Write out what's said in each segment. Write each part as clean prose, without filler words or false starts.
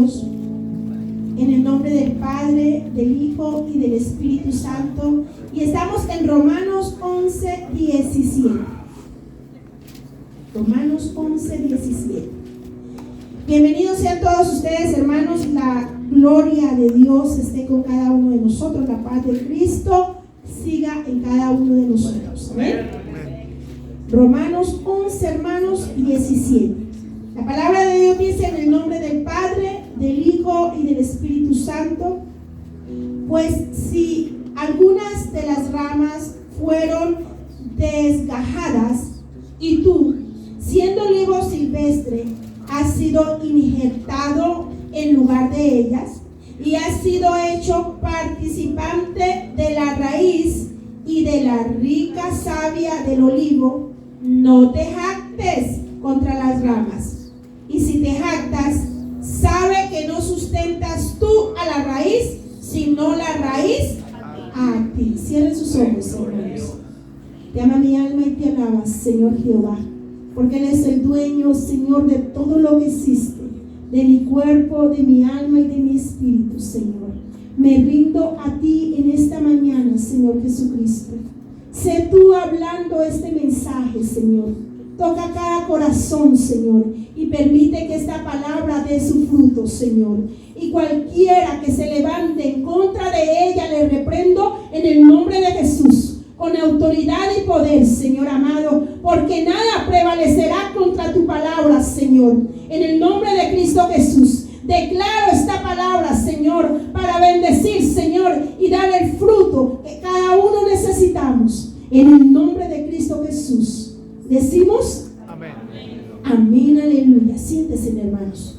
Dios. En el nombre del Padre, del Hijo y del Espíritu Santo. Y estamos en Romanos 11:17. Romanos 11:17. Bienvenidos sean todos ustedes, hermanos. La gloria de Dios esté con cada uno de nosotros. La paz de Cristo siga en cada uno de nosotros. Amén. Romanos 11, hermanos, 17. La palabra de Dios dice: en el nombre del Padre, del Hijo y del Espíritu Santo. Pues si algunas de las ramas fueron desgajadas y tú, siendo olivo silvestre, has sido injertado en lugar de ellas y has sido hecho participante de la raíz y de la rica savia del olivo, no te jactes contra las ramas. Y si te jactas, sabe que no sustentas tú a la raíz, sino la raíz a ti. Cierren sus ojos, hermanos. Te ama mi alma y te alaba, Señor Jehová, porque Él es el dueño, Señor, de todo lo que existe, de mi cuerpo, de mi alma y de mi espíritu, Señor. Me rindo a ti en esta mañana, Señor Jesucristo. Sé tú hablando este mensaje, Señor. Toca cada corazón, Señor, y permite que esta palabra dé su fruto, Señor. Y cualquiera que se levante en contra de ella, le reprendo en el nombre de Jesús, con autoridad y poder, Señor amado, porque nada prevalecerá contra tu palabra, Señor. En el nombre de Cristo Jesús, declaro esta palabra, Señor, para bendecir, Señor, y dar el fruto que cada uno necesitamos. En el nombre de Cristo Jesús. Decimos amén. Amén, aleluya. Siéntese, hermanos.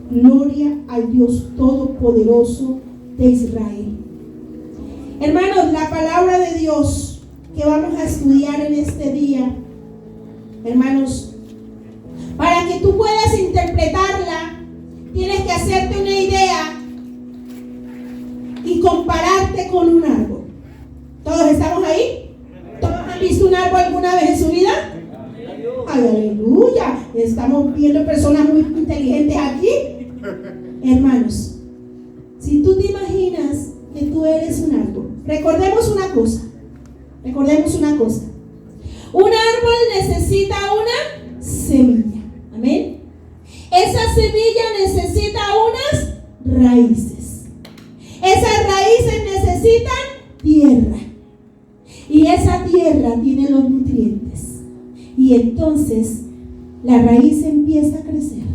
Gloria al Dios Todopoderoso de Israel. Hermanos, la palabra de Dios que vamos a estudiar en este día, hermanos, para que tú puedas interpretarla, tienes que hacerte una idea y compararte con un árbol. ¿Todos estamos ahí? ¿Todos han visto un árbol alguna vez en su vida? Aleluya. Estamos viendo personas muy inteligentes aquí. Hermanos, si tú te imaginas que tú eres un árbol, recordemos una cosa. Un árbol necesita una semilla. Amén. Esa semilla necesita unas raíces. Esas raíces necesitan tierra. Y esa tierra tiene los nutrientes. Y entonces la raíz empieza a crecer.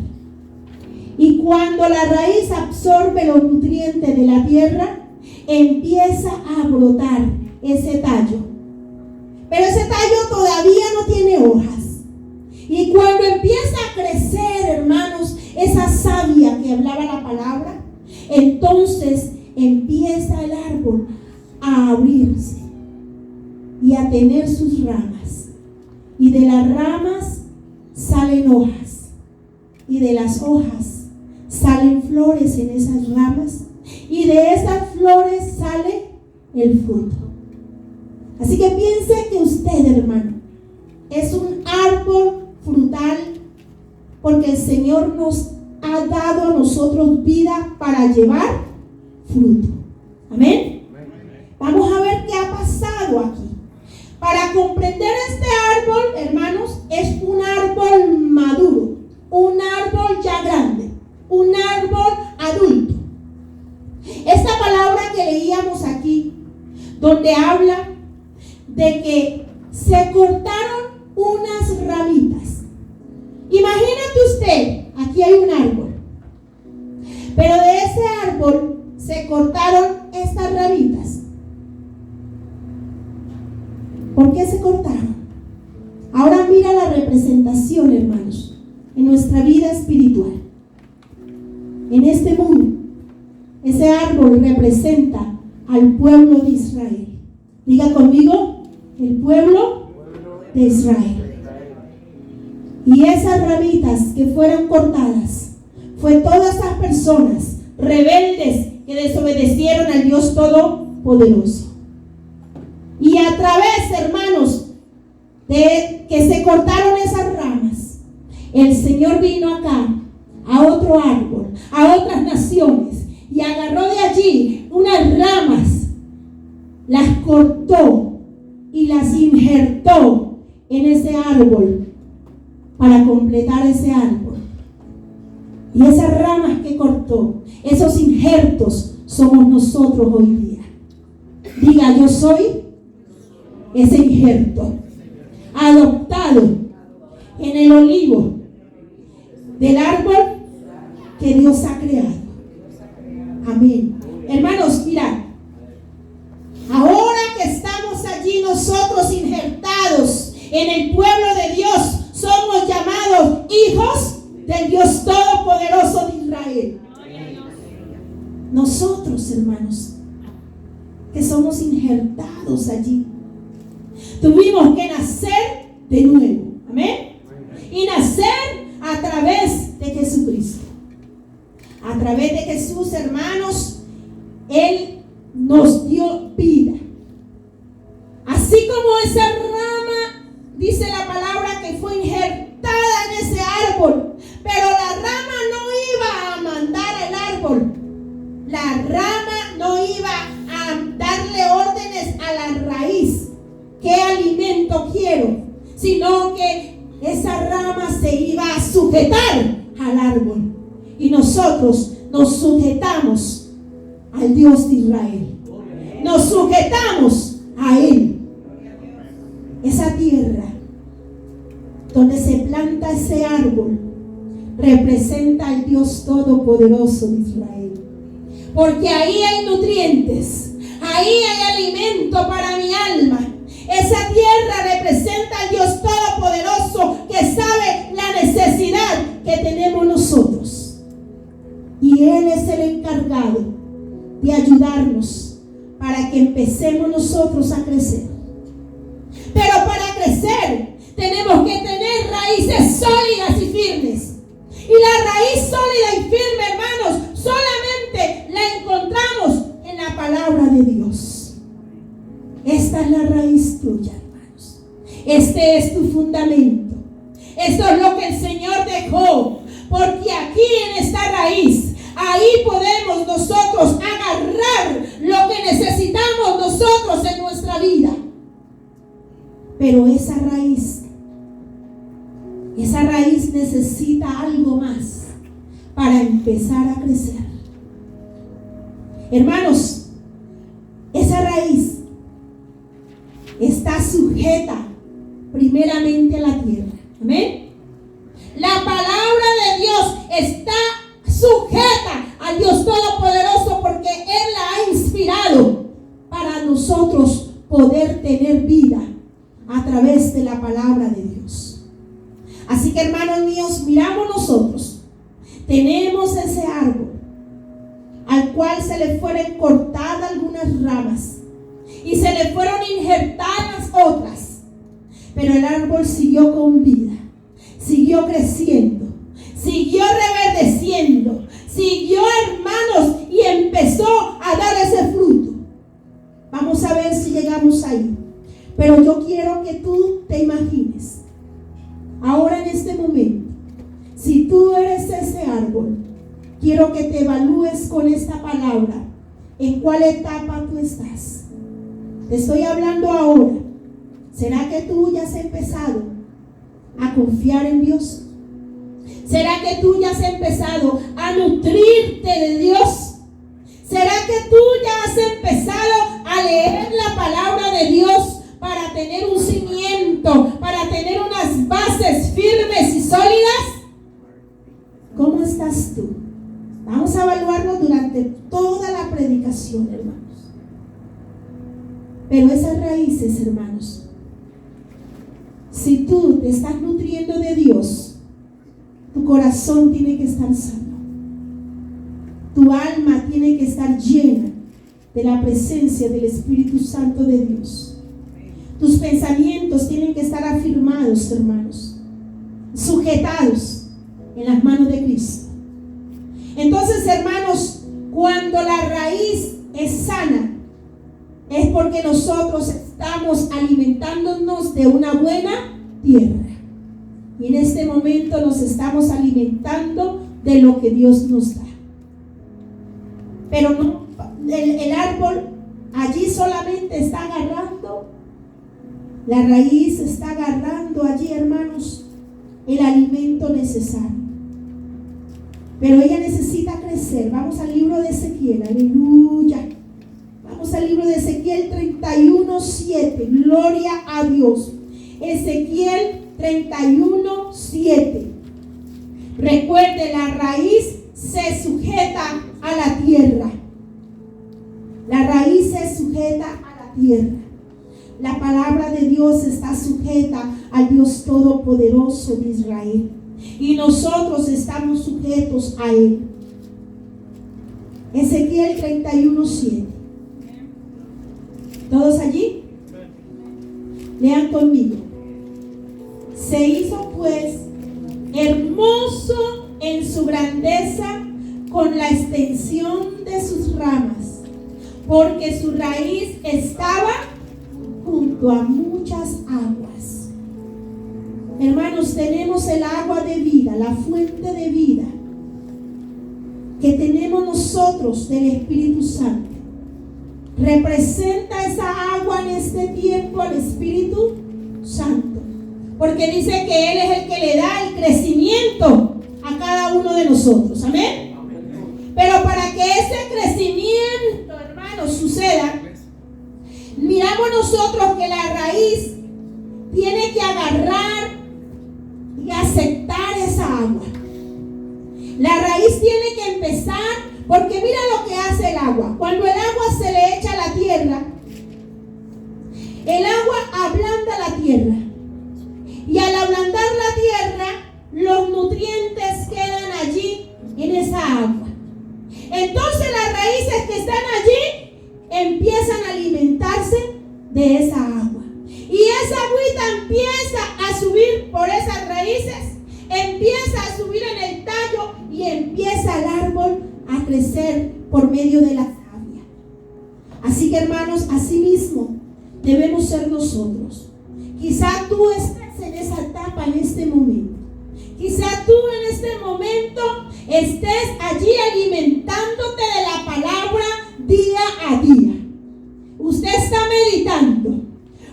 Y cuando la raíz absorbe los nutrientes de la tierra, empieza a brotar ese tallo. Pero ese tallo todavía no tiene hojas. Y cuando empieza a crecer, hermanos, esa savia que hablaba la palabra, entonces empieza el árbol a abrirse y a tener sus ramas. Y de las ramas salen hojas. Y de las hojas salen flores en esas ramas. Y de esas flores sale el fruto. Así que piense que usted, hermano, es un árbol frutal, porque el Señor nos ha dado a nosotros vida para llevar fruto. Amén. Vamos a ver qué ha pasado aquí. Para comprender este árbol, hermanos, es un árbol maduro, un árbol ya grande, un árbol adulto. Esta palabra que leíamos aquí, donde habla de que se cortaron unas ramitas. Imagínate usted, aquí hay un árbol, pero de ese árbol se cortaron estas ramitas. ¿Por qué se cortaron? Ahora mira la representación, hermanos, en nuestra vida espiritual. En este mundo, ese árbol representa al pueblo de Israel. Diga conmigo, el pueblo de Israel. Y esas ramitas que fueron cortadas, fue todas esas personas rebeldes que desobedecieron al Dios Todopoderoso. Y a través, hermanos, de que se cortaron esas ramas, el Señor vino acá a otro árbol a otras naciones y agarró de allí unas ramas, las cortó y las injertó en ese árbol para completar ese árbol. Y esas ramas que cortó, esos injertos, somos nosotros hoy día. Diga, yo soy ese injerto adoptado en el olivo del árbol que Dios ha creado. Amén. Hermanos, mira, ahora que estamos allí nosotros injertados en el pueblo de Dios, somos llamados hijos del Dios Todopoderoso de Israel. Nosotros, hermanos, que somos injertados allí, tuvimos que nacer de nuevo. Amén. Y nacer a través de Jesucristo. A través de Jesús, hermanos, Él nos dio vida. Así como esa rama, dice la palabra, que fue injertada en ese árbol, pero la rama no iba a mandar el árbol. La rama no iba a darle órdenes a la raíz. ¿Qué alimento quiero? Sino que esa rama se iba a sujetar al árbol. Y nosotros nos sujetamos al Dios de Israel. Nos sujetamos a Él. Esa tierra donde se planta ese árbol representa al Dios Todopoderoso de Israel. Porque ahí hay nutrientes, ahí hay alimento para mi alma. Esa tierra representa al Dios Todopoderoso que sabe la necesidad que tenemos nosotros. Y Él es el encargado de ayudarnos para que empecemos nosotros a crecer. Pero para crecer tenemos que tener raíces sólidas y firmes. Y la raíz sólida y firme, hermanos, solamente la encontramos en la palabra de Dios. Esta es la raíz tuya, hermanos. Este es tu fundamento. Esto es lo que el Señor dejó. Porque aquí en esta raíz, ahí podemos nosotros agarrar lo que necesitamos nosotros en nuestra vida. Pero esa raíz necesita algo más para empezar a crecer. Hermanos, esa raíz está sujeta primeramente a la tierra. Amén. La palabra de Dios está sujeta al Dios Todopoderoso porque Él la ha inspirado para nosotros poder tener vida a través de la palabra de Dios. Así que, hermanos míos, miramos nosotros, tenemos ese árbol al cual se le fueron cortadas algunas ramas y se le fueron injertadas otras, pero el árbol siguió con vida, siguió creciendo, siguió reverdeciendo, siguió, hermanos, y empezó a dar ese fruto. Vamos a ver si llegamos ahí. Pero yo quiero que tú te imagines, ahora en este momento, si tú eres ese árbol, quiero que te evalúes con esta palabra, en cuál etapa tú estás. Te estoy hablando ahora. ¿Será que tú ya has empezado a confiar en Dios? ¿Será que tú ya has empezado a nutrirte de Dios? ¿Será que tú ya has empezado a leer la palabra de Dios para tener un cimiento, para tener unas bases firmes y sólidas? ¿Cómo estás tú? Vamos a evaluarlo durante toda la predicación, hermanos. Pero esas raíces, hermanos, si tú te estás nutriendo de Dios, tu corazón tiene que estar sano. Tu alma tiene que estar llena de la presencia del Espíritu Santo de Dios. Tus pensamientos tienen que estar afirmados, hermanos, sujetados en las manos de Cristo. Entonces, hermanos, cuando la raíz es sana, es porque nosotros estamos alimentándonos de una buena tierra. Y en este momento nos estamos alimentando de lo que Dios nos da. pero no, el árbol allí solamente está agarrando, la raíz está agarrando allí, hermanos, el alimento necesario. Pero ella necesita crecer. Vamos al libro de Ezequiel, aleluya. Vamos al libro de Ezequiel 31:7. Gloria a Dios. Ezequiel 31:7. Recuerde, la raíz se sujeta a la tierra. La raíz se sujeta a la tierra. La palabra de Dios está sujeta al Dios Todopoderoso de Israel. Y nosotros estamos sujetos a Él. Ezequiel 31:7. ¿Todos allí? Lean conmigo. Se hizo pues hermoso en su grandeza con la extensión de sus ramas, porque su raíz estaba junto a muchas aguas. Hermanos, tenemos el agua de vida, la fuente de vida que tenemos nosotros del Espíritu Santo. Representa esa agua en este tiempo al Espíritu Santo, porque dice que Él es el que le da el crecimiento a cada uno de nosotros. Amén. Pero para que ese crecimiento, hermanos, suceda, miramos nosotros que la raíz tiene que agarrar y aceptar esa agua. La raíz tiene que empezar, porque mira lo que hace el agua. Cuando el agua se le echa a la tierra, el agua ablanda la tierra. Y al ablandar la tierra, los nutrientes quedan allí en esa agua. Entonces las raíces que están allí empiezan a alimentarse de esa agua. Y esa agüita empieza a subir por esas raíces, empieza a subir en el tallo y empieza el árbol a crecer por medio de la savia. Así que, hermanos, así mismo debemos ser nosotros. Quizá tú estés en esa etapa en este momento. Quizá tú en este momento estés allí alimentándote de la palabra día a día. Usted está meditando.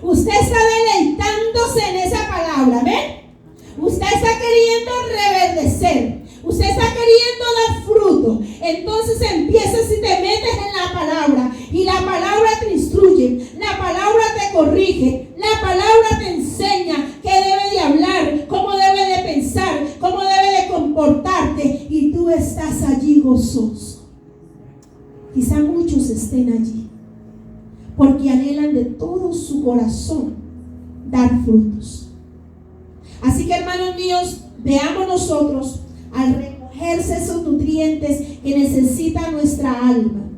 Usted está deleitándose en esa palabra. ¿Ven? Usted está queriendo reverdecer. Usted está queriendo dar fruto. Entonces empiezas y te metes en la palabra. Y la palabra te instruye. La palabra te corrige. La palabra te enseña qué debe de hablar, cómo debe de pensar, cómo debe de comportarte. Y tú estás allí gozoso. Quizá muchos estén allí porque anhelan de todo su corazón dar frutos. Así que, hermanos míos, veamos nosotros al recogerse esos nutrientes que necesita nuestra alma.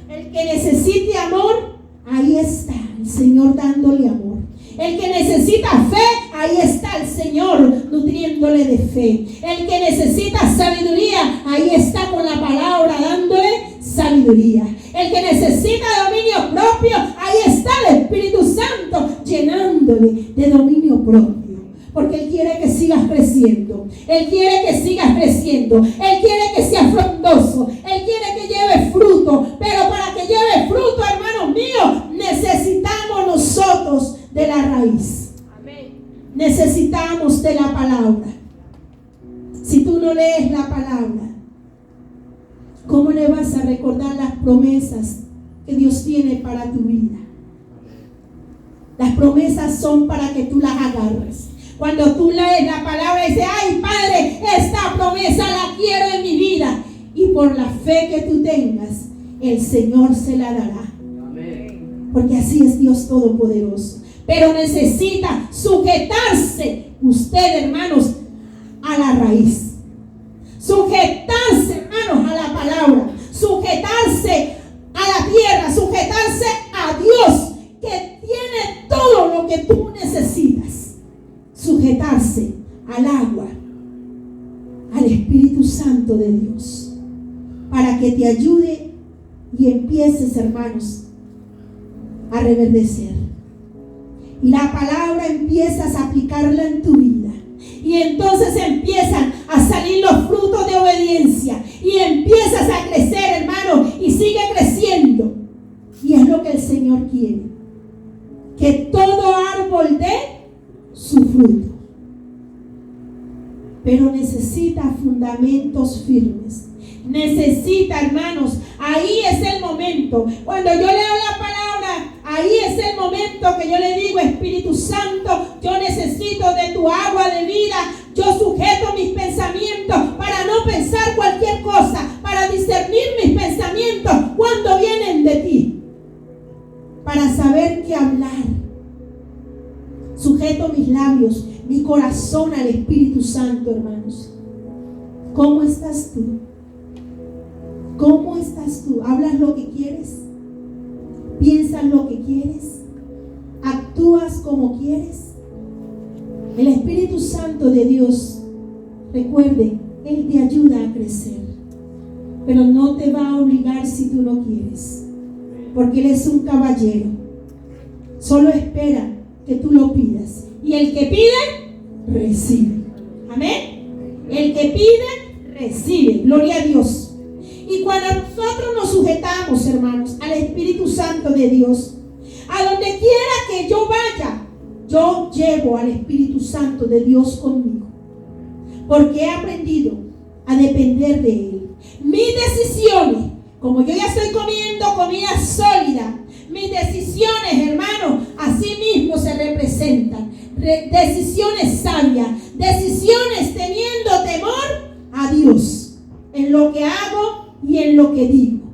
El que necesite amor, ahí está el Señor dándole amor. El que necesita fe, ahí está el Señor nutriéndole de fe. El que necesita sabiduría, ahí está con la palabra dándole sabiduría. El que necesita dominio propio, ahí está el Espíritu Santo llenándole de dominio propio. Porque Él quiere que sigas creciendo. Él quiere que sigas creciendo. Él quiere que seas frondoso. Él quiere que lleve fruto. Pero para que lleve fruto, hermanos míos, necesitamos nosotros de la raíz. Amén. Necesitamos de la palabra. Si tú no lees la palabra, ¿cómo le vas a recordar las promesas que Dios tiene para tu vida? Las promesas son para que tú las agarres. Cuando tú lees la palabra y dices, ay Padre, esta promesa la quiero en mi vida. Y por la fe que tú tengas, el Señor se la dará. Amén. Porque así es Dios Todopoderoso. Pero necesita sujetarse usted, hermanos, a la raíz. Sujetarse, hermanos, a la palabra. Sujetarse a la tierra. Sujetarse a Dios, que tiene todo lo que tú necesitas. Sujetarse al agua, al Espíritu Santo de Dios, para que te ayude y empieces, hermanos, a reverdecer. Y la palabra empiezas a aplicarla en tu vida. Y entonces empiezan a salir los frutos de obediencia. Y empiezas a crecer, hermano. Y sigue Señor quiere que todo árbol dé su fruto, pero necesita fundamentos firmes. Necesita, hermanos, ahí es el momento. Cuando yo leo la palabra, ahí es el momento que yo le digo: Espíritu Santo, yo necesito de tu agua de vida. Yo sujeto mis pensamientos para no pensar cualquier cosa, para discernir mis pensamientos cuando vienen de ti, para saber qué hablar. Sujeto mis labios, mi corazón al Espíritu Santo, hermanos. ¿Cómo estás tú? ¿Cómo estás tú? ¿Hablas lo que quieres? ¿Piensas lo que quieres? ¿Actúas como quieres? El Espíritu Santo de Dios, recuerde, Él te ayuda a crecer, pero no te va a obligar si tú no quieres, porque Él es un caballero. Solo espera que tú lo pidas, y el que pide, recibe. Amén. El que pide, recibe. Gloria a Dios. Y cuando nosotros nos sujetamos, hermanos, al Espíritu Santo de Dios, a donde quiera que yo vaya, yo llevo al Espíritu Santo de Dios conmigo, porque he aprendido a depender de Él. Mis decisiones, como yo ya estoy comiendo comida sólida, mis decisiones, hermanos, así mismo se representan. Decisiones sabias, decisiones teniendo temor a Dios en lo que hago y en lo que digo.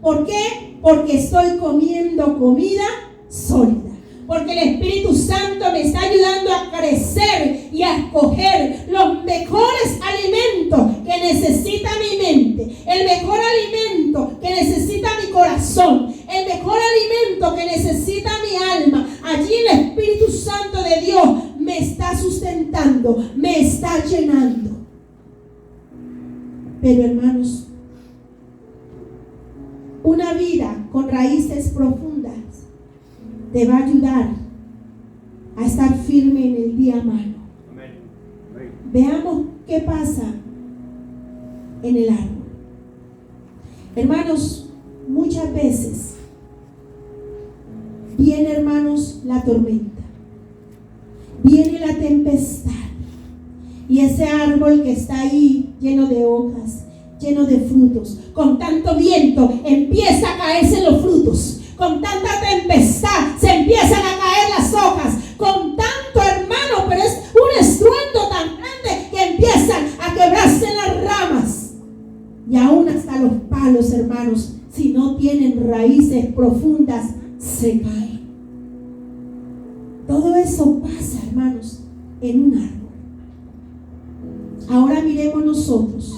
¿Por qué? Porque estoy comiendo comida sólida. Porque el Espíritu Santo me está ayudando a crecer y a escoger los mejores alimentos que necesita mi mente, el mejor alimento que necesita mi corazón, el mejor alimento que necesita mi alma. Allí el Espíritu Santo de Dios me está sustentando, me está llenando. Pero, hermanos, una vida con raíces profundas te va a ayudar a estar firme en el día malo. Veamos qué pasa en el árbol. Hermanos, muchas veces viene, hermanos, la tormenta, viene la tempestad, y ese árbol que está ahí lleno de hojas, lleno de frutos, con tanto viento empieza a caerse los frutos. Con tanta tempestad se empiezan a caer las hojas. Con tanto, hermano, pero es un estruendo tan grande que empiezan a quebrarse las ramas. Y aún hasta los palos, hermanos, si no tienen raíces profundas, se caen. Todo eso pasa, hermanos, en un árbol. Ahora miremos nosotros.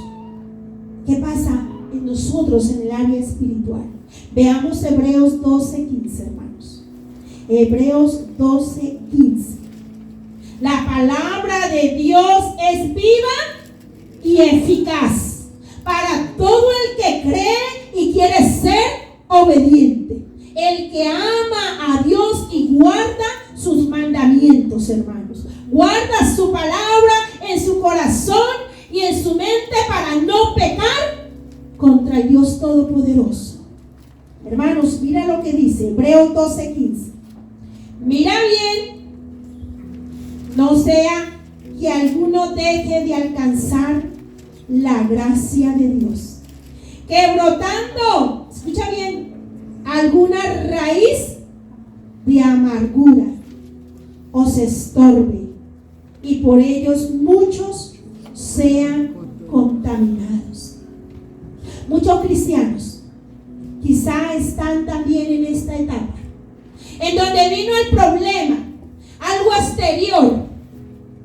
¿Qué pasa en nosotros en el área espiritual? Veamos Hebreos 12:15, hermanos. Hebreos 12:15. La palabra de Dios es viva y eficaz para todo el que cree y quiere ser obediente. El que ama a Dios y guarda sus mandamientos, hermanos. Guarda su palabra en su corazón y en su mente para no pecar contra el Dios Todopoderoso. Hermanos, mira lo que dice Hebreos 12:15. Mira bien, no sea que alguno deje de alcanzar la gracia de Dios, que brotando, escucha bien, alguna raíz de amargura os estorbe, y por ellos muchos sean contaminados. Muchos cristianos quizá están también en esta etapa, en donde vino el problema, algo exterior,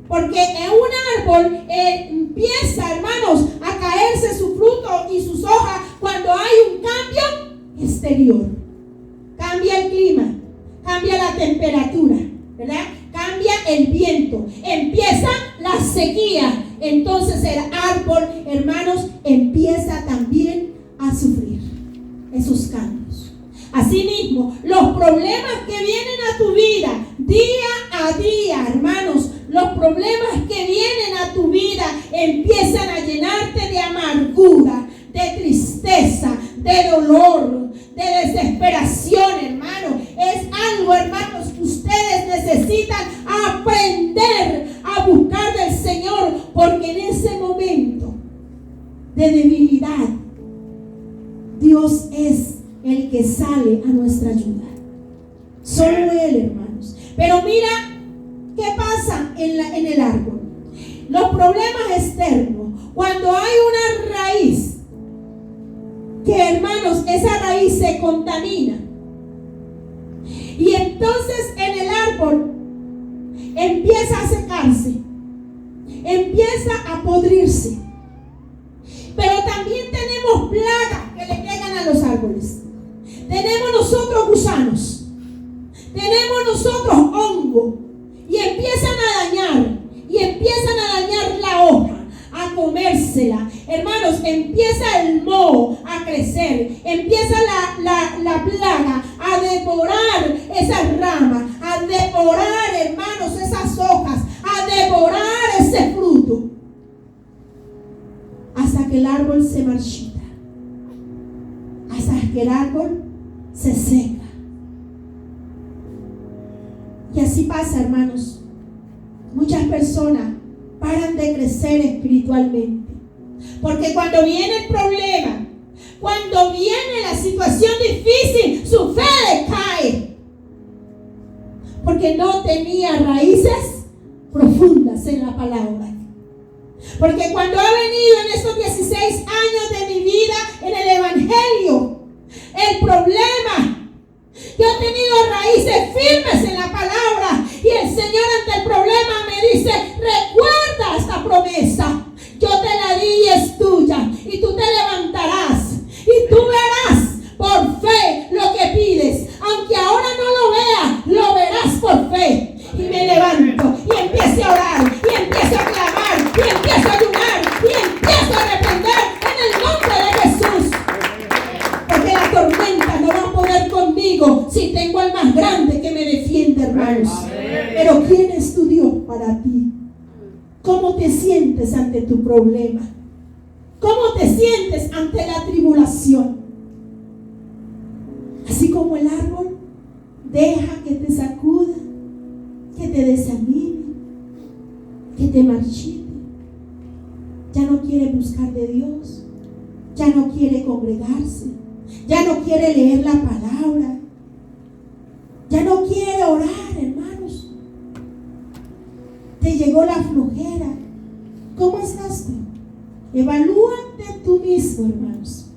porque en un árbol empieza, hermanos, a caerse su fruto y sus hojas cuando hay un cambio exterior. Cambia el clima, cambia la temperatura, ¿verdad? Cambia el viento, empieza la sequía. Entonces el árbol, hermanos, empieza también a sufrir esos cambios. Asimismo, los problemas que vienen a tu vida día a día, hermanos, los problemas que vienen a tu vida empiezan a llenarte de amargura, de tristeza, de dolor, de desesperación, hermano. de debilidad, Dios es el que sale a nuestra ayuda. Solo Él, hermanos. Pero mira qué pasa en el árbol. Los problemas externos, cuando hay una raíz, que hermanos, esa raíz se contamina. Y entonces en el árbol empieza a secarse, empieza a podrirse. Pero también tenemos plagas que le llegan a los árboles. Tenemos nosotros gusanos, tenemos nosotros hongo, y empiezan a dañar la hoja, a comérsela. Hermanos, empieza el moho a crecer, empieza la plaga a devorar esas ramas, a devorar, hermanos, esas hojas, a devorar ese fruto, hasta que el árbol se marchita, hasta que el árbol se seca. Y así pasa, hermanos. Muchas personas paran de crecer espiritualmente, porque cuando viene el problema, cuando viene la situación difícil, su fe decae, porque no tenía raíces profundas en la palabra. Porque cuando ha venido en estos 16 años de mi vida en el Evangelio, el problema, yo he tenido raíces firmes en la palabra, y el Señor ante el problema me dice: recuerda esta promesa, yo te la di y es tuya, y tú te levantarás y tú verás por fe lo que pides, aunque ahora no lo veas, lo verás por fe. Y me levanto y empiezo a orar, y empiezo a clamar, y empiezo a ayunar, y empiezo a reprender en el nombre de Jesús, porque la tormenta no va a poder conmigo si tengo al más grande que me defiende, hermanos. Pero ¿quién es tu Dios para ti? ¿Cómo te sientes ante tu problema? ¿Cómo te sientes ante la tribulación? Así como el árbol deja que te sacuda, que te desanime, que te marchite. Ya no quiere buscar de Dios, ya no quiere congregarse, ya no quiere leer la palabra, ya no quiere orar, hermanos. Te llegó la flojera. ¿Cómo estás tú? Evalúate tú mismo, hermanos.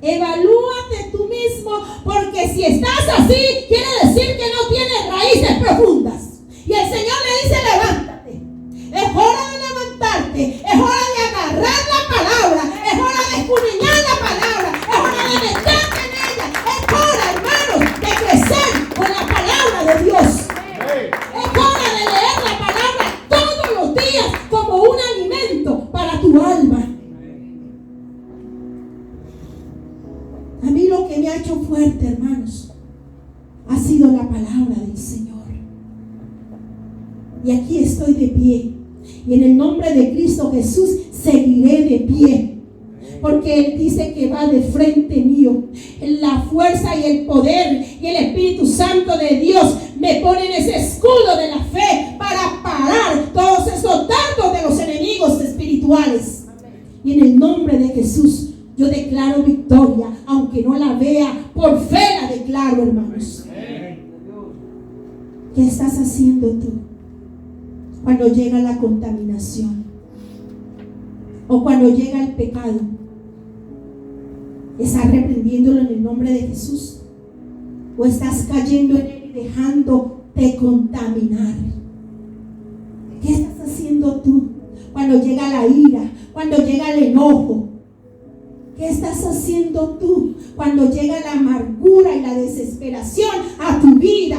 Evalúate tú mismo, porque si estás así, quiere decir que no tienes raíces profundas. Y el Señor le dice: levántate. Es hora de levantarte. Es hora de agarrar la palabra. Es hora de escudriñar la palabra. Es hora de meterte en ella. Es hora, hermanos, de crecer con la palabra de Dios. Es hora de leer la palabra todos los días como un alimento para tu alma. A mí lo que me ha hecho fuerte, hermanos, ha sido la palabra del Señor. Y aquí estoy de pie. Y en el nombre de Cristo Jesús seguiré de pie. Porque Él dice que va de frente mío. La fuerza y el poder y el Espíritu Santo de Dios me ponen ese escudo de la fe para parar todos esos dardos de los enemigos espirituales. Y en el nombre de Jesús yo declaro victoria, aunque no la vea, por fe la declaro, hermanos. ¿Qué estás haciendo tú cuando llega la contaminación? O cuando llega el pecado. ¿Estás reprendiéndolo en el nombre de Jesús? ¿O estás cayendo en él y dejándote contaminar? ¿Qué estás haciendo tú cuando llega la ira, cuando llega el enojo? ¿Qué estás haciendo tú cuando llega la amargura y la desesperación a tu vida?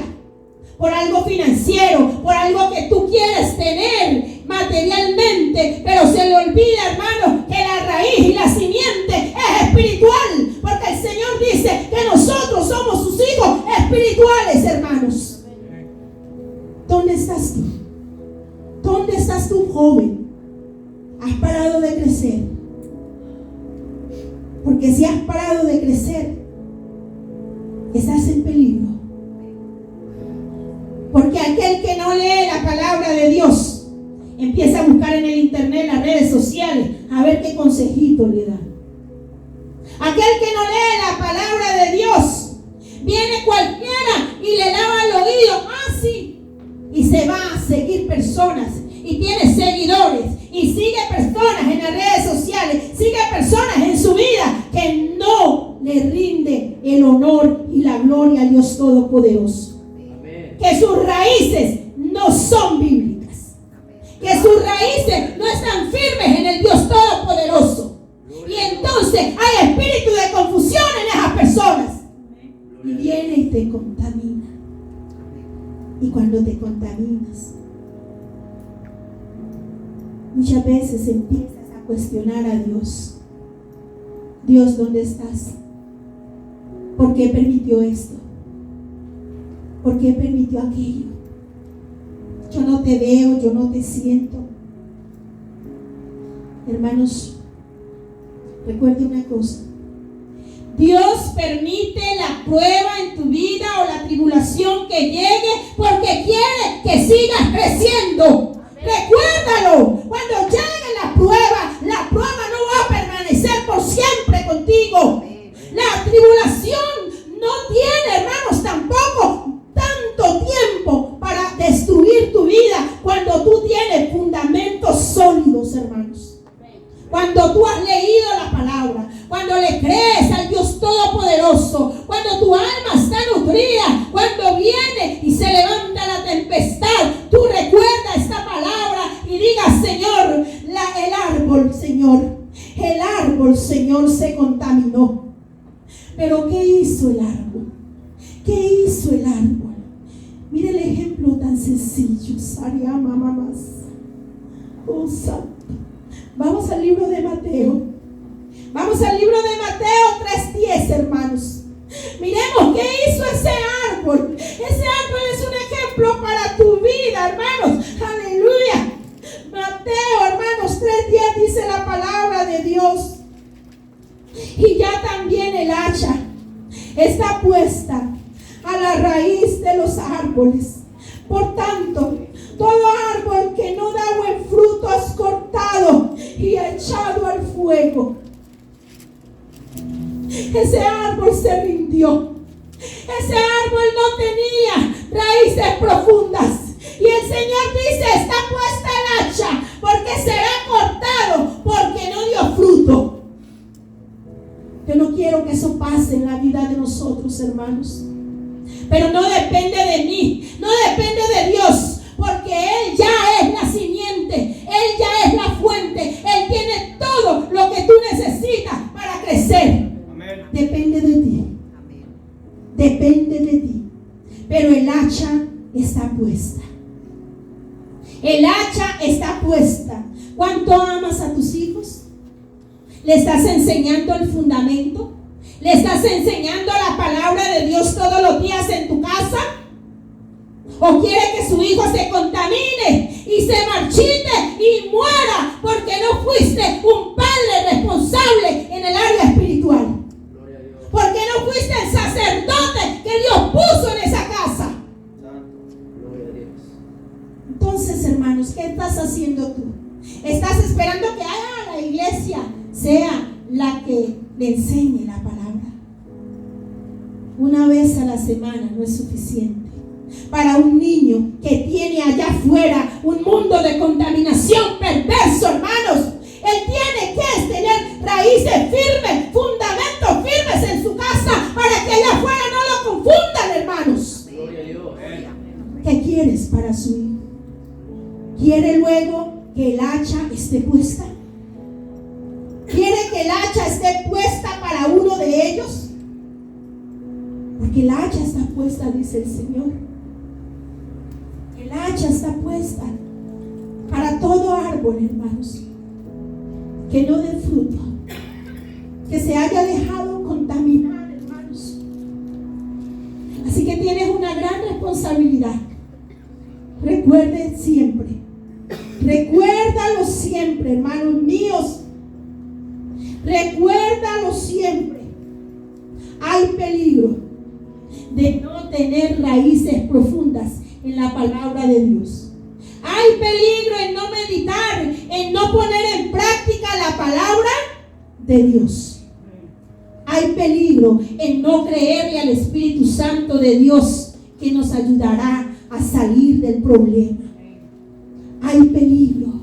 Por algo financiero, por algo que tú quieres tener materialmente, pero se le olvida, hermano, que la raíz y la simiente es espiritual, porque el Señor dice que nosotros somos sus hijos espirituales, hermanos. ¿Dónde estás tú? ¿Dónde estás tú, joven? ¿Has parado de crecer? Porque si has parado de crecer, estás en peligro. Porque aquel que no lee la palabra de Dios empieza a buscar en el internet, las redes sociales, a ver qué consejito le da. Aquel que no lee la palabra de Dios, viene cualquiera y le lava el oído, sí, y se va a seguir personas, y tiene seguidores, y sigue personas en las redes sociales, sigue personas en su vida que no le rinde el honor y la gloria a Dios Todopoderoso. Amén. Que sus raíces no son bíblicas, que sus raíces no están firmes en el Dios Todopoderoso. Y entonces hay espíritu de confusión en esas personas. Y viene y te contamina. Y cuando te contaminas, muchas veces empiezas a cuestionar a Dios. Dios, ¿dónde estás? ¿Por qué permitió esto? ¿Por qué permitió aquello? Yo no te veo, yo no te siento. Hermanos, recuerde una cosa. Dios permite la prueba en tu vida o la tribulación que llegue porque quiere que sigas creciendo. Recuérdalo, cuando llegue la prueba no va a permanecer por siempre contigo. La tribulación no tiene, hermanos, tampoco tanto tiempo para destruir tu vida cuando tú tienes fundamentos sólidos, hermanos. Cuando tú has leído la palabra, cuando le crees al Dios Todopoderoso, cuando tu alma está nutrida, cuando viene y se levanta la tempestad, tú recuerdas esta palabra y digas, Señor, el árbol, Señor, se contaminó. Pero ¿qué hizo el árbol? ¿Qué hizo el árbol? Mire el ejemplo tan sencillo. Sariama mamás. Oh, santo. Vamos al libro de Mateo. Vamos al libro de Mateo 3:10, hermanos. Miremos qué hizo ese árbol. Ese árbol es un ejemplo para tu vida, hermanos. Aleluya. Mateo, hermanos, 3:10 dice la palabra de Dios. Y ya también el hacha está puesta a la raíz de los árboles. Por tanto, todo árbol que no da buen fruto es cortado y echado al fuego. Ese árbol se rindió. Ese árbol no tenía raíces profundas. Y el Señor dice, está puesta el hacha porque será cortado porque no dio fruto. Yo no quiero que eso pase en la vida de nosotros, hermanos. Pero no depende de mí, no depende de Dios, porque Él ya es la simiente, Él ya es la fuente, Él tiene todo lo que tú necesitas para crecer. Amén. Depende de ti. Amén. Depende de ti. Pero el hacha está puesta. El hacha está puesta. ¿Cuánto amas a tus hijos? ¿Le estás enseñando el fundamento? ¿Le estás enseñando la palabra de Dios todos los días en tu casa? ¿O quiere que su hijo se contamine y se marchite y muera porque no fuiste un padre responsable en el área espiritual? Porque no fuiste el sacerdote que Dios puso en esa casa. Entonces, hermanos, ¿qué estás haciendo tú? ¿Estás esperando que la iglesia sea la que le enseñe la palabra? Una vez a la semana no es suficiente para un niño que tiene allá afuera un mundo de contaminación perverso, hermanos. Él tiene que tener raíces firmes, fundamentos firmes en su casa para que allá afuera no lo confundan, hermanos. ¿Qué quieres para su hijo? ¿Quiere luego que el hacha esté puesta? ¿Quiere que el hacha esté puesta para uno de ellos? Porque el hacha está puesta, dice el Señor. El hacha está puesta para todo árbol, hermanos, que no dé fruto, que se haya dejado contaminar, hermanos. Así que tienes una gran responsabilidad. Recuerden siempre, recuérdalo siempre, hermanos míos. Recuérdalo siempre. Hay peligro de no tener raíces profundas en la palabra de Dios. Hay peligro en no meditar, en no poner en práctica a la palabra de Dios. Hay peligro en no creerle al Espíritu Santo de Dios que nos ayudará a salir del problema. Hay peligro,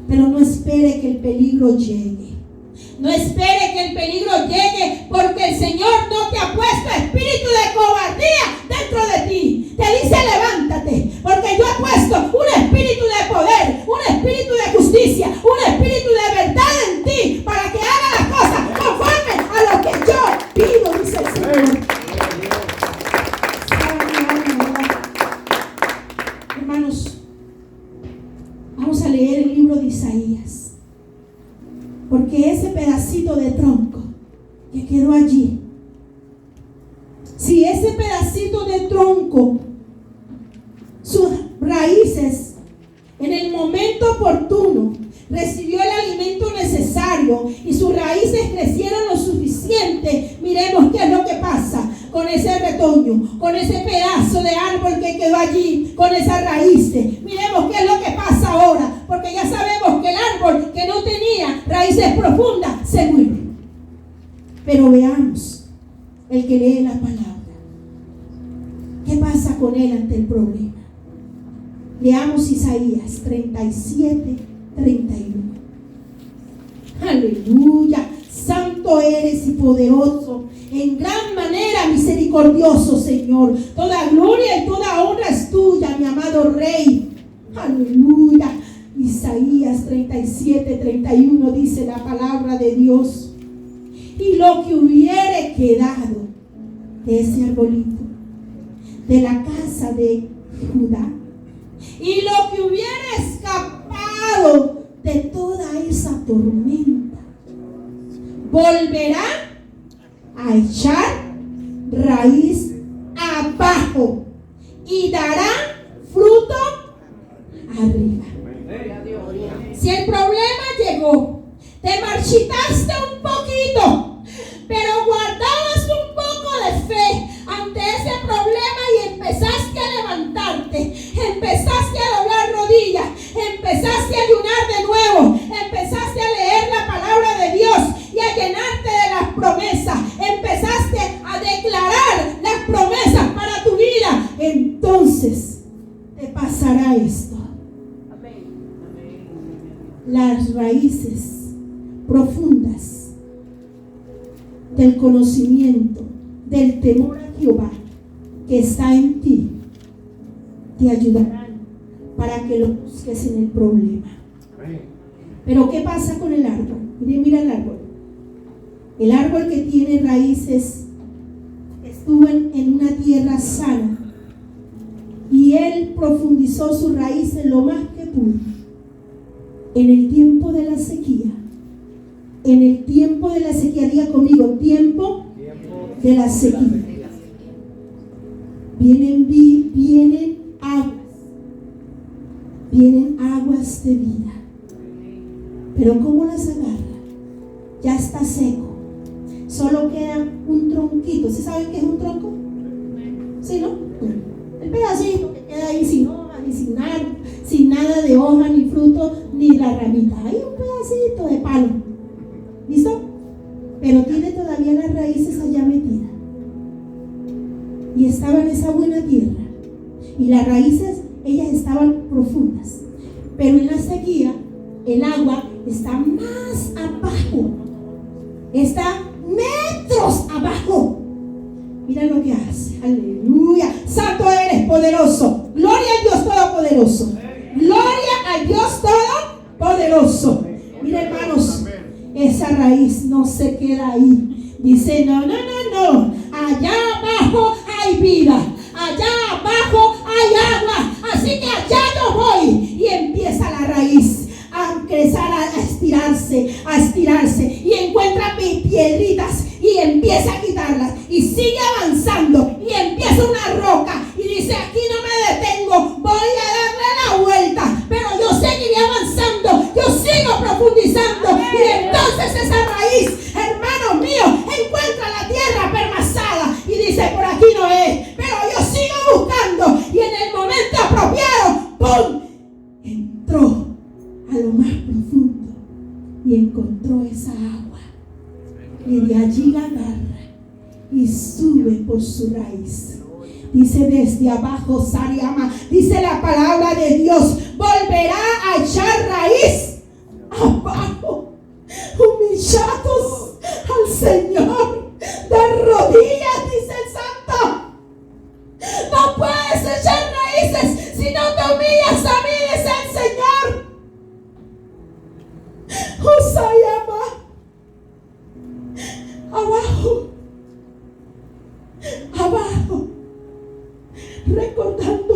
pero no espere que el peligro llegue. No espere que el peligro llegue, porque el Señor no te ha puesto espíritu de cobardía dentro de ti. Te dice levántate, porque yo he puesto un espíritu de poder, un espíritu de justicia, un espíritu de verdad en ti, para que haga las cosas conforme a lo que yo pido, dice el Señor. Hermanos, vamos a leer el libro de Isaías. Porque ese pedacito de tronco que quedó allí, si ese pedacito de tronco, sus raíces, en el momento oportuno, recibió el alimento necesario y sus raíces crecieron lo suficiente, miremos qué es lo que pasa con ese retoño, con ese pedazo de árbol que quedó allí, con esas raíces. Miremos qué es lo que pasa ahora, porque ya sabemos que el árbol que no tenía raíces profundas se muere. Pero veamos, el que lee la palabra, ¿qué pasa con él ante el problema? Leamos Isaías 37, 31. Aleluya. Santo eres y poderoso, en gran manera misericordioso, Señor. Toda gloria y toda honra es tuya, mi amado Rey. Aleluya. Isaías 37, 31 dice la palabra de Dios. Y lo que hubiere quedado de ese arbolito, de la casa de Judá, y lo que hubiera escapado de toda esa tormenta, volverá a echar raíz abajo y dará fruto arriba. Si el problema llegó, te marchitaste un poquito, pero guardabas un poco de fe ante ese problema y empezaste a levantarte, empezaste a doblar rodillas, empezaste a ayunar de nuevo, empezaste a leer la palabra de Dios y a llenarte de las promesas, empezaste a declarar las promesas para tu vida, entonces te pasará esto. Las raíces profundas del conocimiento, del temor a Jehová que está en ti, te ayudarán para que lo busques en el problema. Pero ¿qué pasa con el árbol? Mira el árbol. El árbol que tiene raíces estuvo en una tierra sana y él profundizó sus raíces lo más que pudo. En el tiempo de la sequía, diga conmigo, tiempo de la sequía, vienen aguas de vida. Pero ¿cómo las agarra? Ya está seco, solo queda un tronquito. ¿Sí saben qué es un tronco? ¿Sí, no? El pedacito que queda ahí sin hoja, ni sin nada de hoja, ni fruto, ni la ramita. Hay un pedacito de palo. ¿Listo? Pero tiene todavía las raíces allá metidas. Y estaba en esa buena tierra. Y las raíces, ellas estaban profundas. Pero en la sequía, el agua está más abajo. Está metros abajo. Mira lo que hace. Aleluya. Santo eres, poderoso. Gloria al Dios Todopoderoso. Gloria al Dios Todopoderoso. Mira, hermanos, esa raíz no se queda ahí. Dice, no. Allá abajo hay vida. Allá abajo hay agua. Así que allá yo voy. Y empieza la raíz a empezar a estirarse. Y encuentra piedritas. Y empieza a quitarlas. Y sigue avanzando. Y empieza una roca. Y dice, aquí no me detengo. Voy a darle la vuelta. Pero yo seguiré avanzando. Yo sigo profundizando. Y entonces esa raíz, hermanos míos, encuentra la tierra permasada. Y dice, por aquí no es. Pero yo sigo buscando. Y en el momento apropiado, ¡pum!, entró a lo más profundo esa agua y de allí la agarra y sube por su raíz. Dice desde abajo, Sariama, dice la palabra de Dios, volverá a echar raíz abajo, humillados al Señor, de rodillas, dice el Santo. No puedes echar raíces si no te humillas a mí, dice el Señor. Usayama, abajo, abajo, recordando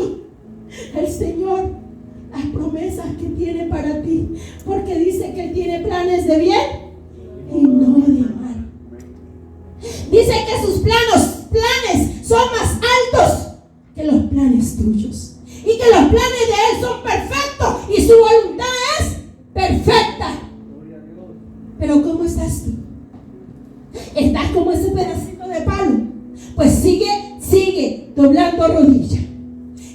el Señor las promesas que tiene para ti, porque dice que Él tiene planes de bien y no de mal. Dice que sus planes son más altos que los planes tuyos, y que los planes de Él son perfectos y su voluntad es perfecta. Pero ¿cómo estás tú? ¿Estás como ese pedacito de palo? Pues sigue doblando rodillas.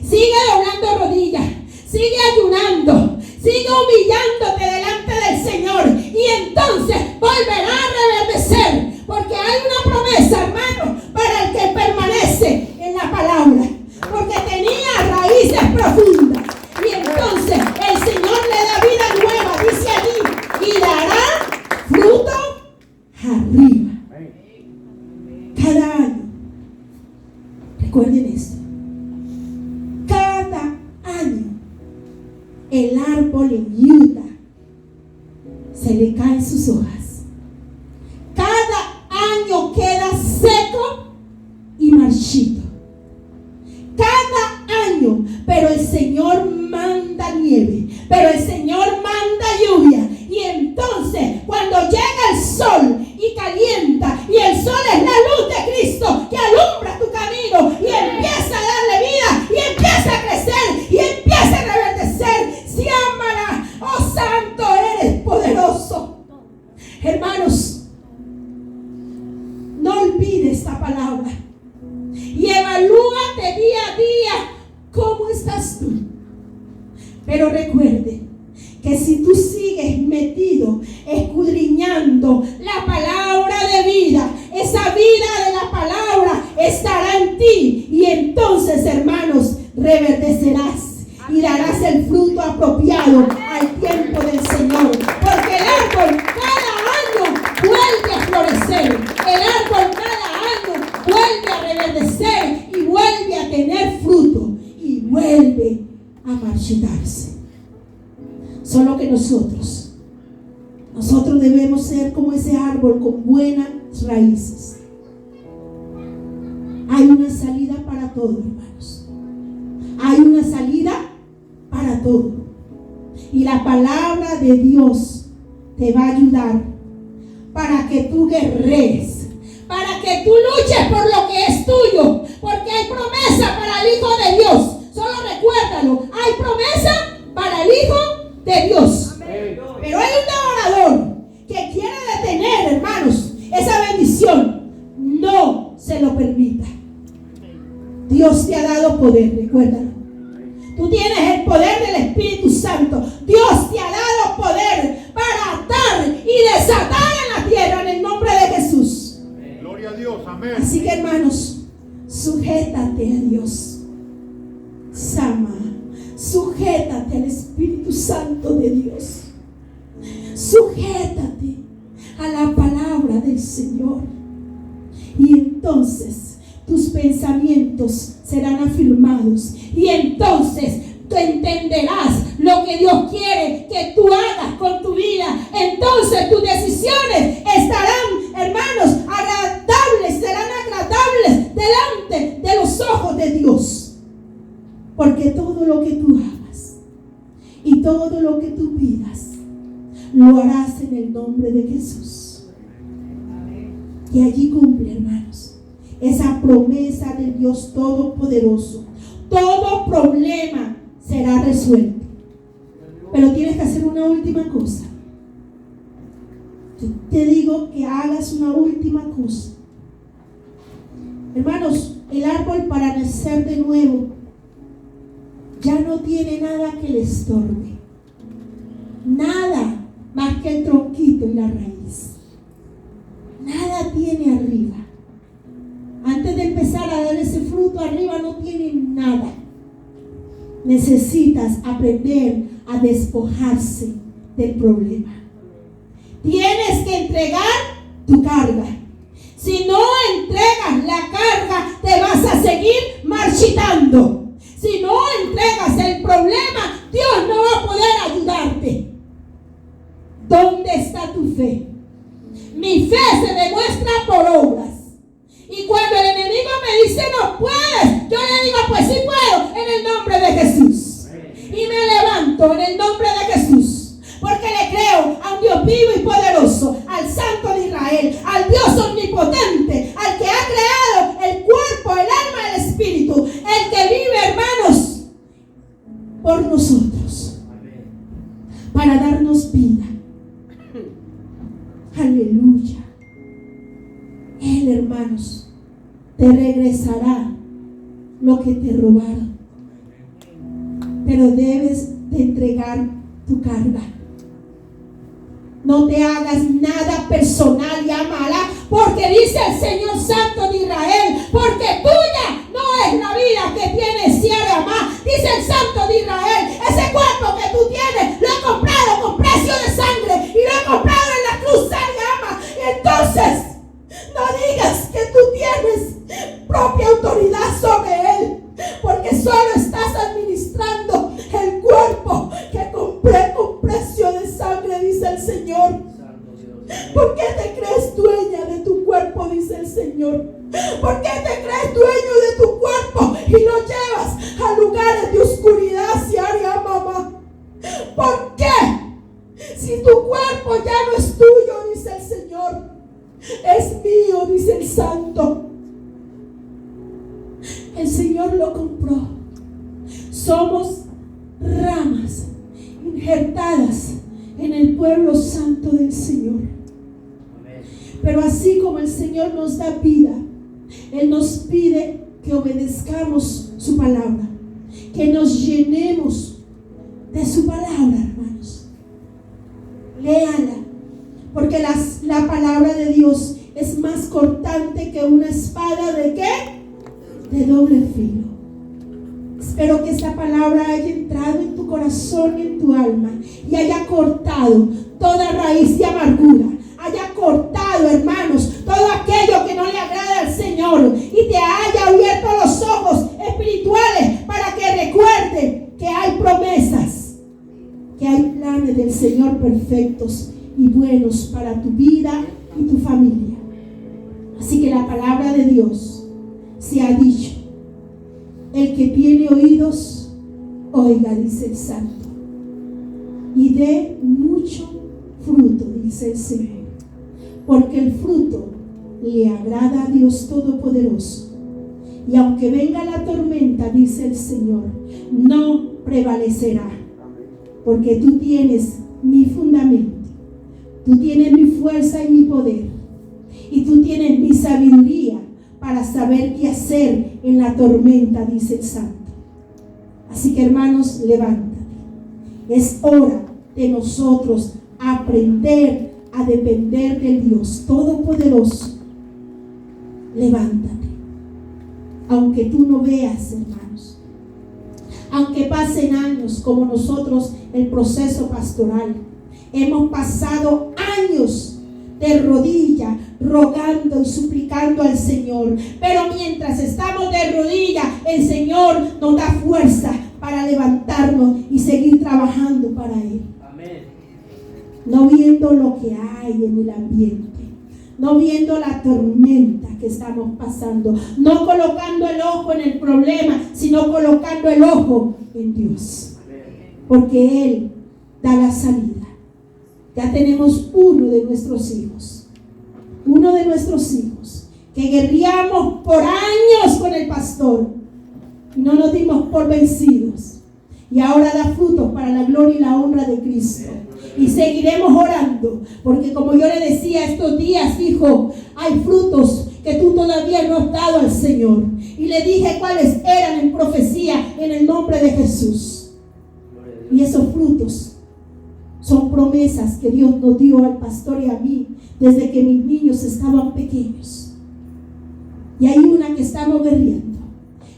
Sigue doblando rodillas. Sigue ayunando. Sigue humillándote delante del Señor. Y entonces volverá a reverdecer. Porque hay una promesa, hermano, para el que permanece en la palabra. Porque tenía raíces profundas. Y entonces el Señor le da vida nueva, dice allí, y dará fruto arriba. Cada año, recuerden esto, cada año el árbol en Utah se le caen sus hojas. Cada año queda seco y marchito. Cada año, pero el Señor manda nieve, pero el Señor manda lluvia. Y entonces, cuando llega el sol y calienta, y el sol es la luz de Cristo que alumbra tu camino y empieza a darle vida, y empieza a crecer, y empieza a reverdecer. Si ámala, oh santo, eres poderoso. Hermanos, no olvides esta palabra y evalúate día a día cómo estás tú. Pero recuerde que si tú sigues metido, escudriñando la palabra de vida, esa vida de la palabra estará en ti. Y entonces, hermanos, reverdecerás y darás el fruto apropiado al tiempo del Señor. Porque el árbol cada año vuelve a florecer. El árbol cada año vuelve a reverdecer y vuelve a tener fruto y vuelve a marchitarse. Solo que nosotros debemos ser como ese árbol con buenas raíces. Hay una salida para todo, hermanos. Hay una salida para todo. Y la palabra de Dios te va a ayudar para que tú guerrees, para que tú luches por lo que es tuyo, porque hay promesa para el Hijo de Dios. Solo recuérdalo, hay promesa para el Hijo de Dios. Amén. Pero hay un devorador que quiere detener, hermanos, esa bendición. No se lo permita. Dios te ha dado poder, recuérdalo. Tú tienes el poder del Espíritu Santo. Dios te ha dado poder para atar y desatar en la tierra en el nombre de Jesús. Amén. Gloria a Dios, amén. Así que, hermanos, sujétate a Dios. Sama. Sujétate al Espíritu Santo de Dios. Sujétate a la palabra del Señor. Y entonces tus pensamientos serán afirmados. Y entonces tú entenderás lo que Dios quiere que tú hagas con tu vida. Entonces tus decisiones estarán, hermanos, agradables, serán agradables delante de los ojos de Dios. Porque todo lo que tú hagas y todo lo que tú pidas, lo harás en el nombre de Jesús. Y allí cumple, hermanos, esa promesa del Dios Todopoderoso. Todo problema será resuelto. Pero tienes que hacer una última cosa. Yo te digo que hagas una última cosa. Hermanos, el árbol para nacer de nuevo ya no tiene nada que le estorbe. Nada más que el tronquito y la raíz. Nada tiene arriba. Antes de empezar a dar ese fruto, arriba no tiene nada. Necesitas aprender a despojarse del problema. Tienes que entregar tu carga. Si no entregas la carga, te vas a seguir marchitando. Si no entregas el problema, Dios no va a poder ayudarte. ¿Dónde está tu fe? Mi fe se demuestra por obras. Y cuando el enemigo me dice no puedes, yo le digo pues sí puedo, en el nombre de Jesús. Y me levanto en el nombre de Jesús, porque le creo a un Dios vivo y poderoso, al Santo de Israel, al Dios omnipotente, al que ha creado el cuerpo, el alma y el espíritu, el que vive, hermanos, por nosotros, para darnos vida. Aleluya. Él, hermanos, te regresará lo que te robaron. Pero debes de entregar tu carga. No te hagas nada personal y amala, porque dice el Señor Santo de Israel, porque tuya no es la vida que tienes si más. Dice el Santo de Israel, ese cuerpo que tú tienes lo he comprado con precio de sangre y lo he comprado en la cruz, ama. Entonces, no digas que tú tienes propia autoridad sobre él, porque solo estás administrando el cuerpo que compré con precio de sangre, dice el Señor. ¿Por qué te crees dueña de tu cuerpo? Dice el Señor. ¿Por qué te crees dueño de tu cuerpo y lo llevas a lugares de oscuridad, Siaria mamá? ¿Por qué? Si tu cuerpo ya no es tuyo, dice el Señor, es mío, dice el Santo. El Señor lo compró. Somos ramas injertadas en el pueblo santo del Señor. Pero así como el Señor nos da vida, Él nos pide que obedezcamos su palabra, que nos llenemos de su palabra, hermanos. Léala, porque la palabra de Dios es más cortante que una espada ¿de qué? De doble filo. Espero que esta palabra haya entrado en tu corazón y en tu alma y haya cortado toda raíz de amargura, haya cortado, hermanos, todo aquello que no le agrada al Señor y te haya abierto los ojos espirituales para que recuerde que hay promesas, que hay planes del Señor perfectos y buenos para tu vida y tu familia. Así que la palabra de Dios se ha dicho. El que tiene oídos, oiga, dice el Santo, y dé mucho fruto, dice el Señor, porque el fruto le agrada a Dios Todopoderoso. Y aunque venga la tormenta, dice el Señor, no prevalecerá, porque tú tienes mi fundamento, tú tienes mi fuerza y mi poder, y tú tienes mi sabiduría para saber qué hacer en la tormenta, dice el Santo. Así que, hermanos, levántate. Es hora de nosotros aprender a depender del Dios Todopoderoso. Levántate. Aunque tú no veas, hermanos, aunque pasen años como nosotros, el proceso pastoral, hemos pasado años de rodillas, rogando y suplicando al Señor. Pero mientras estamos de rodillas, el Señor nos da fuerza para levantarnos y seguir trabajando para Él. Amén. No viendo lo que hay en el ambiente, no viendo la tormenta que estamos pasando, no colocando el ojo en el problema, sino colocando el ojo en Dios. Porque Él da la salida. Ya tenemos uno de nuestros hijos que guerreamos por años con el pastor y no nos dimos por vencidos, y ahora da frutos para la gloria y la honra de Cristo. Y seguiremos orando, porque como yo le decía estos días, hijo, hay frutos que tú todavía no has dado al Señor, y le dije cuáles eran en profecía en el nombre de Jesús. Y esos frutos Son promesas que Dios nos dio al pastor y a mí desde que mis niños estaban pequeños. Y hay una que estamos guerreando.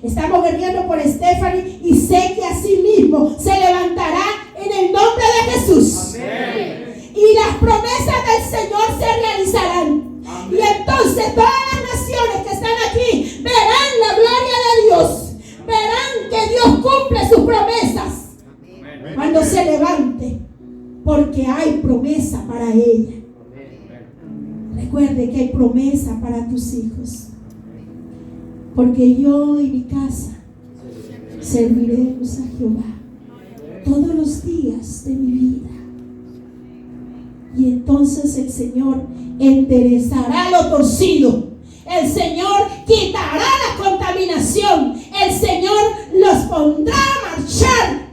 Estamos guerreando por Stephanie y sé que así mismo se levantará en el nombre de Jesús. Amén. Y las promesas del Señor se realizarán. Amén. Y entonces todas las naciones que están aquí verán la gloria de Dios. Verán que Dios cumple sus promesas. Amén. Cuando se levante, porque hay promesa para ella. Recuerde que hay promesa para tus hijos. Porque yo y mi casa serviremos a Jehová todos los días de mi vida. Y entonces el Señor enderezará lo torcido. El Señor quitará la contaminación. El Señor los pondrá a marchar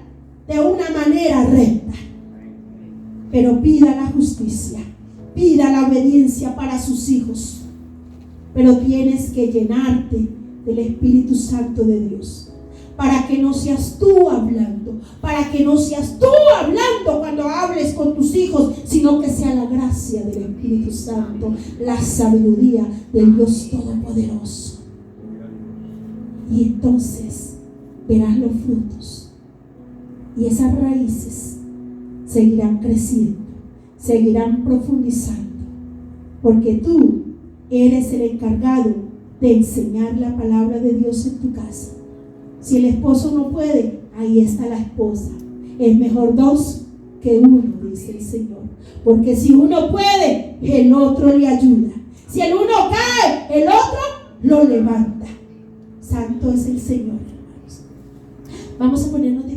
de una manera recta. Pero pida la justicia, pida la obediencia para sus hijos. Pero tienes que llenarte del Espíritu Santo de Dios, para que no seas tú hablando, para que no seas tú hablando cuando hables con tus hijos, sino que sea la gracia del Espíritu Santo, la sabiduría del Dios Todopoderoso. Y entonces verás los frutos, y esas raíces seguirán creciendo, seguirán profundizando, porque tú eres el encargado de enseñar la palabra de Dios en tu casa. Si el esposo no puede, ahí está la esposa. Es mejor dos que uno, dice el Señor. Porque si uno puede, el otro le ayuda. Si el uno cae, el otro lo levanta. Santo es el Señor, hermanos. Vamos a ponernos de